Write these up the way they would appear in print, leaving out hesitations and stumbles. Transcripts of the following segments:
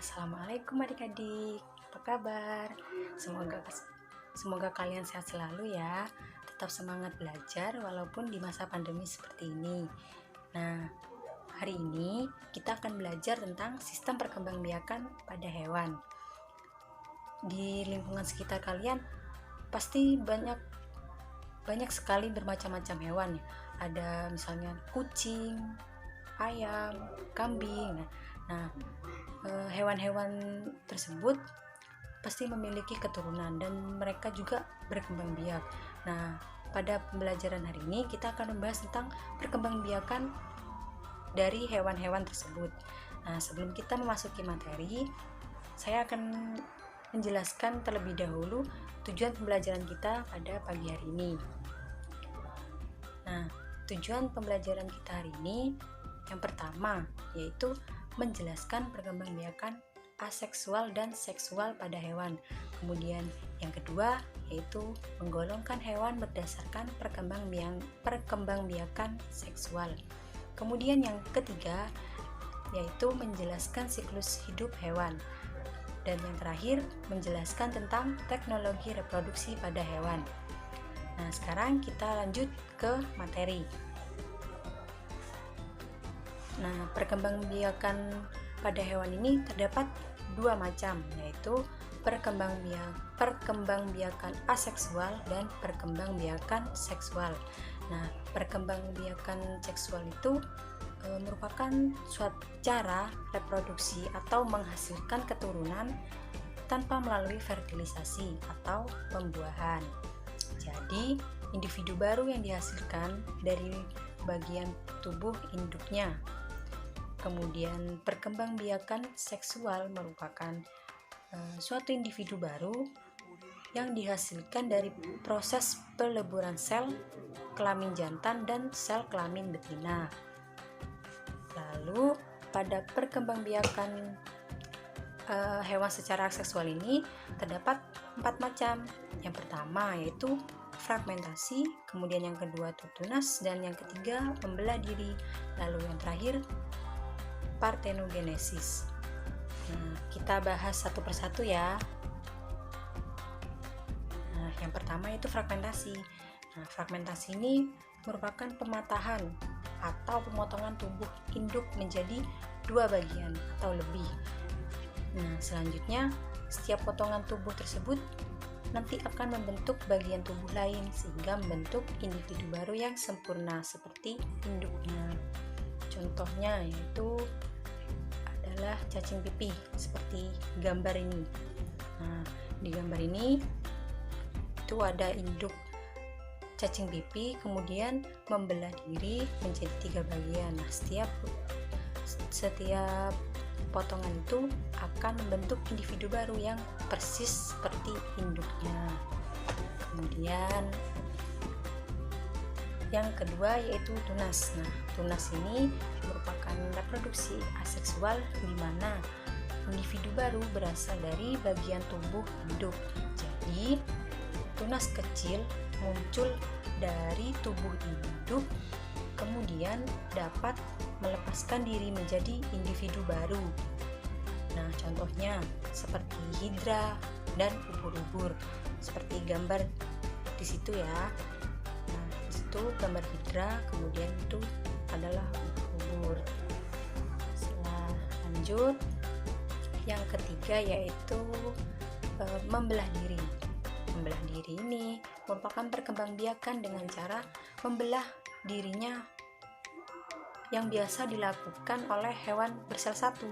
Assalamualaikum adik-adik, apa kabar? Semoga kalian sehat selalu ya. Tetap semangat belajar walaupun di masa pandemi seperti ini. Nah, hari ini kita akan belajar tentang sistem perkembangbiakan pada hewan. Di lingkungan sekitar kalian pasti banyak sekali bermacam-macam hewan ya. Ada misalnya kucing, ayam, kambing. Nah, hewan-hewan tersebut pasti memiliki keturunan dan mereka juga berkembang biak. Nah, pada pembelajaran hari ini kita akan membahas tentang perkembangbiakan dari hewan-hewan tersebut. Nah, sebelum kita memasuki materi, saya akan menjelaskan terlebih dahulu tujuan pembelajaran kita pada pagi hari ini. Nah, tujuan pembelajaran kita hari ini yang pertama yaitu menjelaskan perkembangbiakan aseksual dan seksual pada hewan. Kemudian yang kedua yaitu menggolongkan hewan berdasarkan perkembangbiakan seksual. Kemudian yang ketiga yaitu menjelaskan siklus hidup hewan. Dan yang terakhir menjelaskan tentang teknologi reproduksi pada hewan. Nah, sekarang kita lanjut ke materi. Nah, perkembangbiakan pada hewan ini terdapat dua macam, yaitu perkembangbiakan aseksual dan perkembangbiakan seksual. Nah, perkembangbiakan seksual itu merupakan suatu cara reproduksi atau menghasilkan keturunan tanpa melalui fertilisasi atau pembuahan. Jadi, individu baru yang dihasilkan dari bagian tubuh induknya. Kemudian perkembangbiakan seksual merupakan suatu individu baru yang dihasilkan dari proses peleburan sel kelamin jantan dan sel kelamin betina. Lalu pada perkembangbiakan hewan secara seksual ini terdapat 4 macam. Yang pertama yaitu fragmentasi, kemudian yang kedua itu tunas, dan yang ketiga membelah diri. Lalu yang terakhir partenogenesis. Nah, kita bahas satu persatu ya. Nah, yang pertama itu fragmentasi. Nah, fragmentasi ini merupakan pematahan atau pemotongan tubuh induk menjadi 2 bagian atau lebih. Nah, selanjutnya setiap potongan tubuh tersebut nanti akan membentuk bagian tubuh lain sehingga membentuk individu baru yang sempurna seperti induknya. Contohnya yaitu adalah cacing pipih seperti gambar ini. Nah, di gambar ini itu ada induk cacing pipih kemudian membelah diri menjadi 3 bagian. Nah, setiap potongan itu akan membentuk individu baru yang persis seperti induknya. Kemudian yang kedua yaitu tunas. Nah, tunas ini merupakan reproduksi aseksual di mana individu baru berasal dari bagian tubuh induk. Jadi, tunas kecil muncul dari tubuh induk kemudian dapat melepaskan diri menjadi individu baru. Nah, contohnya seperti hidra dan ubur-ubur, seperti gambar di situ ya. Nah, di situ gambar hidra, kemudian itu adalah ubur-ubur. Setelah lanjut, yang ketiga yaitu membelah diri. Membelah diri ini merupakan perkembangbiakan dengan cara membelah dirinya yang biasa dilakukan oleh hewan bersel satu.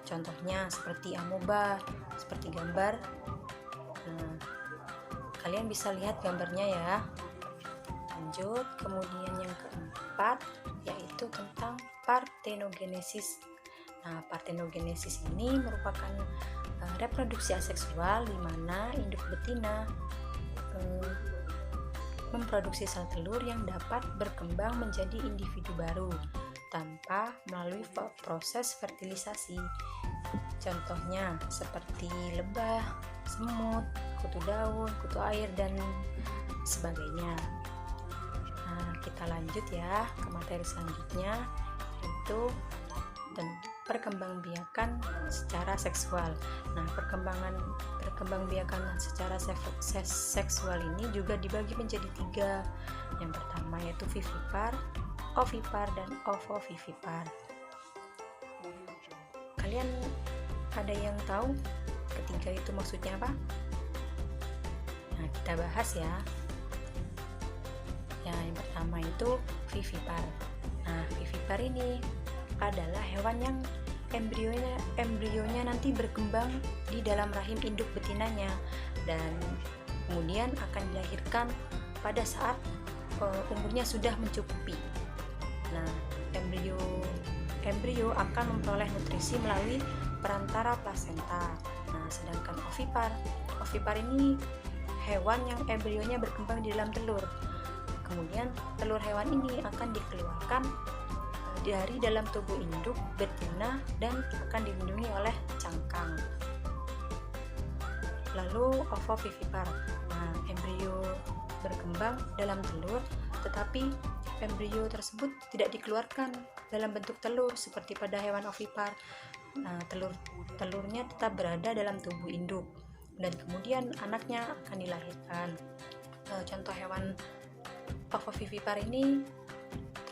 Contohnya seperti amoeba, seperti gambar. Nah, kalian bisa lihat gambarnya ya. Lanjut, kemudian yang keempat yaitu tentang partenogenesis. Nah, partenogenesis ini merupakan reproduksi aseksual di mana induk betina memproduksi sel telur yang dapat berkembang menjadi individu baru tanpa melalui proses fertilisasi. Contohnya seperti lebah, semut, kutu daun, kutu air, dan sebagainya. Nah, kita lanjut ya ke materi selanjutnya yaitu perkembangbiakan secara seksual. Nah, perkembangbiakan secara seksual ini juga dibagi menjadi 3. Yang pertama yaitu vivipar, ovipar, dan ovovivipar. Kalian ada yang tahu ketiga itu maksudnya apa? Nah, kita bahas ya. Ya, yang pertama itu vivipar. Nah, vivipar ini adalah hewan yang embrionya nanti berkembang di dalam rahim induk betinanya dan kemudian akan dilahirkan pada saat umurnya sudah mencukupi. Nah, embrio akan memperoleh nutrisi melalui perantara plasenta. Nah, sedangkan ovipar ini hewan yang embrionya berkembang di dalam telur. Kemudian telur hewan ini akan dikeluarkan dari dalam tubuh induk betina dan akan dilindungi oleh cangkang. Lalu ovovivipar. Nah, embrio berkembang dalam telur, tetapi embrio tersebut tidak dikeluarkan dalam bentuk telur seperti pada hewan ovipar. Nah, telurnya tetap berada dalam tubuh induk dan kemudian anaknya akan dilahirkan. Contoh hewan ovovivipar ini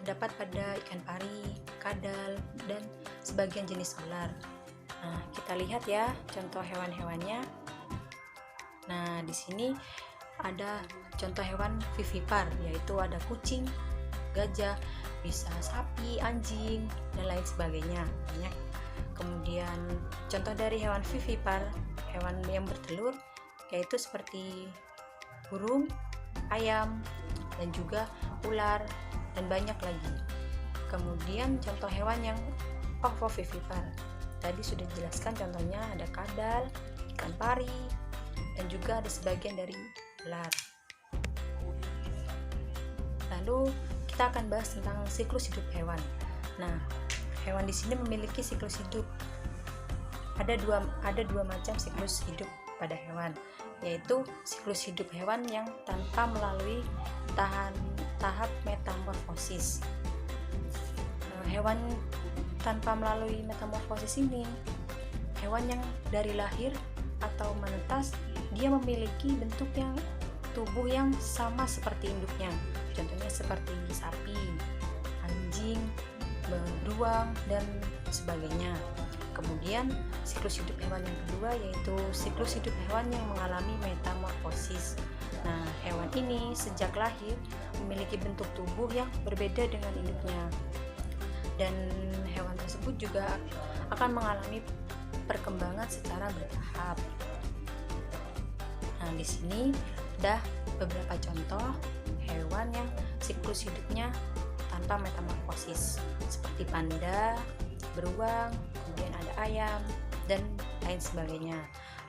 terdapat pada ikan pari, kadal, dan sebagian jenis ular. Nah, kita lihat ya contoh hewan-hewannya. Nah, di sini ada contoh hewan vivipar, yaitu ada kucing, gajah, bisa sapi, anjing, dan lain sebagainya. Banyak. Kemudian contoh dari hewan vivipar, hewan yang bertelur, yaitu seperti burung, ayam, dan juga ular, dan banyak lagi. Kemudian contoh hewan yang ovovivipar, tadi sudah dijelaskan contohnya ada kadal, ikan pari, dan juga ada sebagian dari ular. Lalu kita akan bahas tentang siklus hidup hewan. Nah, hewan di sini memiliki siklus hidup. Ada dua macam siklus hidup pada hewan, yaitu siklus hidup hewan yang tanpa melalui tahap metamorfosis. Hewan tanpa melalui metamorfosis ini hewan yang dari lahir atau menetas, dia memiliki bentuk tubuh yang sama seperti induknya. Contohnya seperti sapi, anjing, beruang, dan sebagainya. Kemudian siklus hidup hewan yang kedua yaitu siklus hidup hewan yang mengalami metamorfosis. Nah, hewan ini sejak lahir memiliki bentuk tubuh yang berbeda dengan induknya, dan hewan tersebut juga akan mengalami perkembangan secara bertahap. Nah, di sini ada beberapa contoh hewan yang siklus hidupnya tanpa metamorfosis, seperti panda, beruang, kemudian ada ayam, dan lain sebagainya.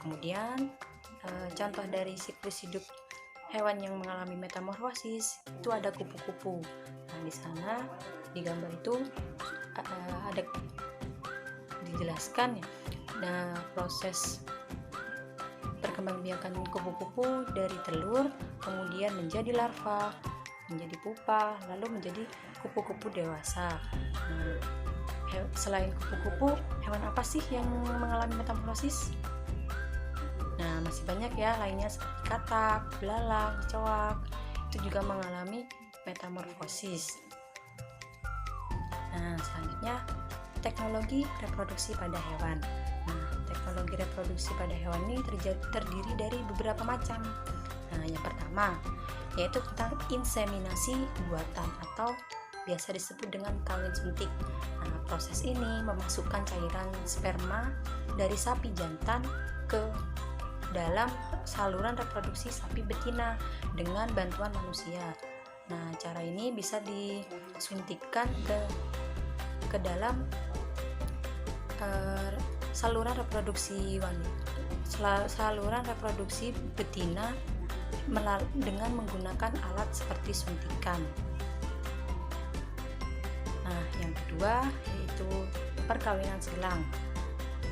Kemudian contoh dari siklus hidup hewan yang mengalami metamorfosis itu ada kupu-kupu. Nah, di sana di gambar itu ada dijelaskan ya. Nah, proses perkembangbiakan kupu-kupu dari telur kemudian menjadi larva, menjadi pupa, lalu menjadi kupu-kupu dewasa. Nah, selain kupu-kupu, hewan apa sih yang mengalami metamorfosis? Nah, masih banyak ya lainnya seperti katak, belalang, kecoak, itu juga mengalami metamorfosis. Nah, selanjutnya teknologi reproduksi pada hewan. Nah, teknologi reproduksi pada hewan ini terdiri dari beberapa macam. Nah, yang pertama yaitu tentang inseminasi buatan atau biasa disebut dengan kawin suntik. Nah, proses ini memasukkan cairan sperma dari sapi jantan ke dalam saluran reproduksi sapi betina dengan bantuan manusia. Nah, cara ini bisa disuntikkan ke dalam saluran reproduksi saluran reproduksi betina dengan menggunakan alat seperti suntikan. Nah, yang kedua yaitu perkawinan silang.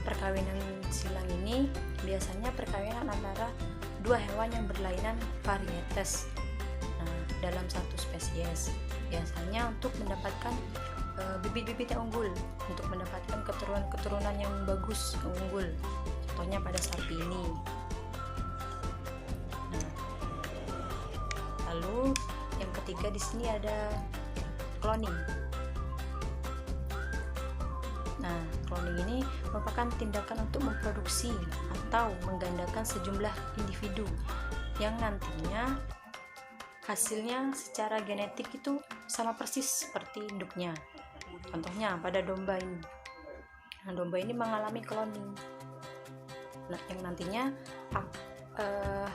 Perkawinan silang ini biasanya perkawinan antara dua hewan yang berlainan varietas dalam satu spesies, biasanya untuk mendapatkan bibit-bibit yang unggul untuk mendapatkan keturunan yang bagus, yang unggul. Contohnya pada sapi ini. Nah, lalu yang ketiga di sini ada cloning. Nah, cloning ini merupakan tindakan untuk memproduksi atau menggandakan sejumlah individu yang nantinya hasilnya secara genetik itu sama persis seperti induknya. Contohnya pada domba ini. Nah, domba ini mengalami cloning. Nah, yang nantinya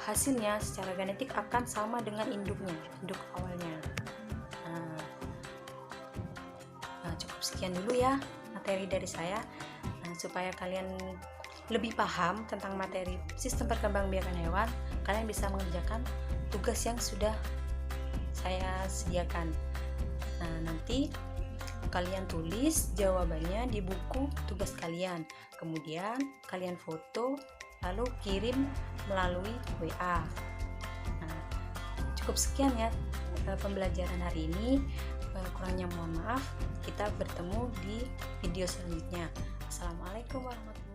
hasilnya secara genetik akan sama dengan induknya, induk awalnya. Nah, cukup sekian dulu ya materi dari saya. Nah, supaya kalian lebih paham tentang materi sistem perkembangbiakan hewan, kalian bisa mengerjakan tugas yang sudah saya sediakan. Nah, nanti kalian tulis jawabannya di buku tugas kalian, kemudian kalian foto lalu kirim melalui WA. Nah, cukup sekian ya pembelajaran hari ini. Kurangnya mohon maaf. Kita bertemu di video selanjutnya. Assalamualaikum warahmatullahi wabarakatuh.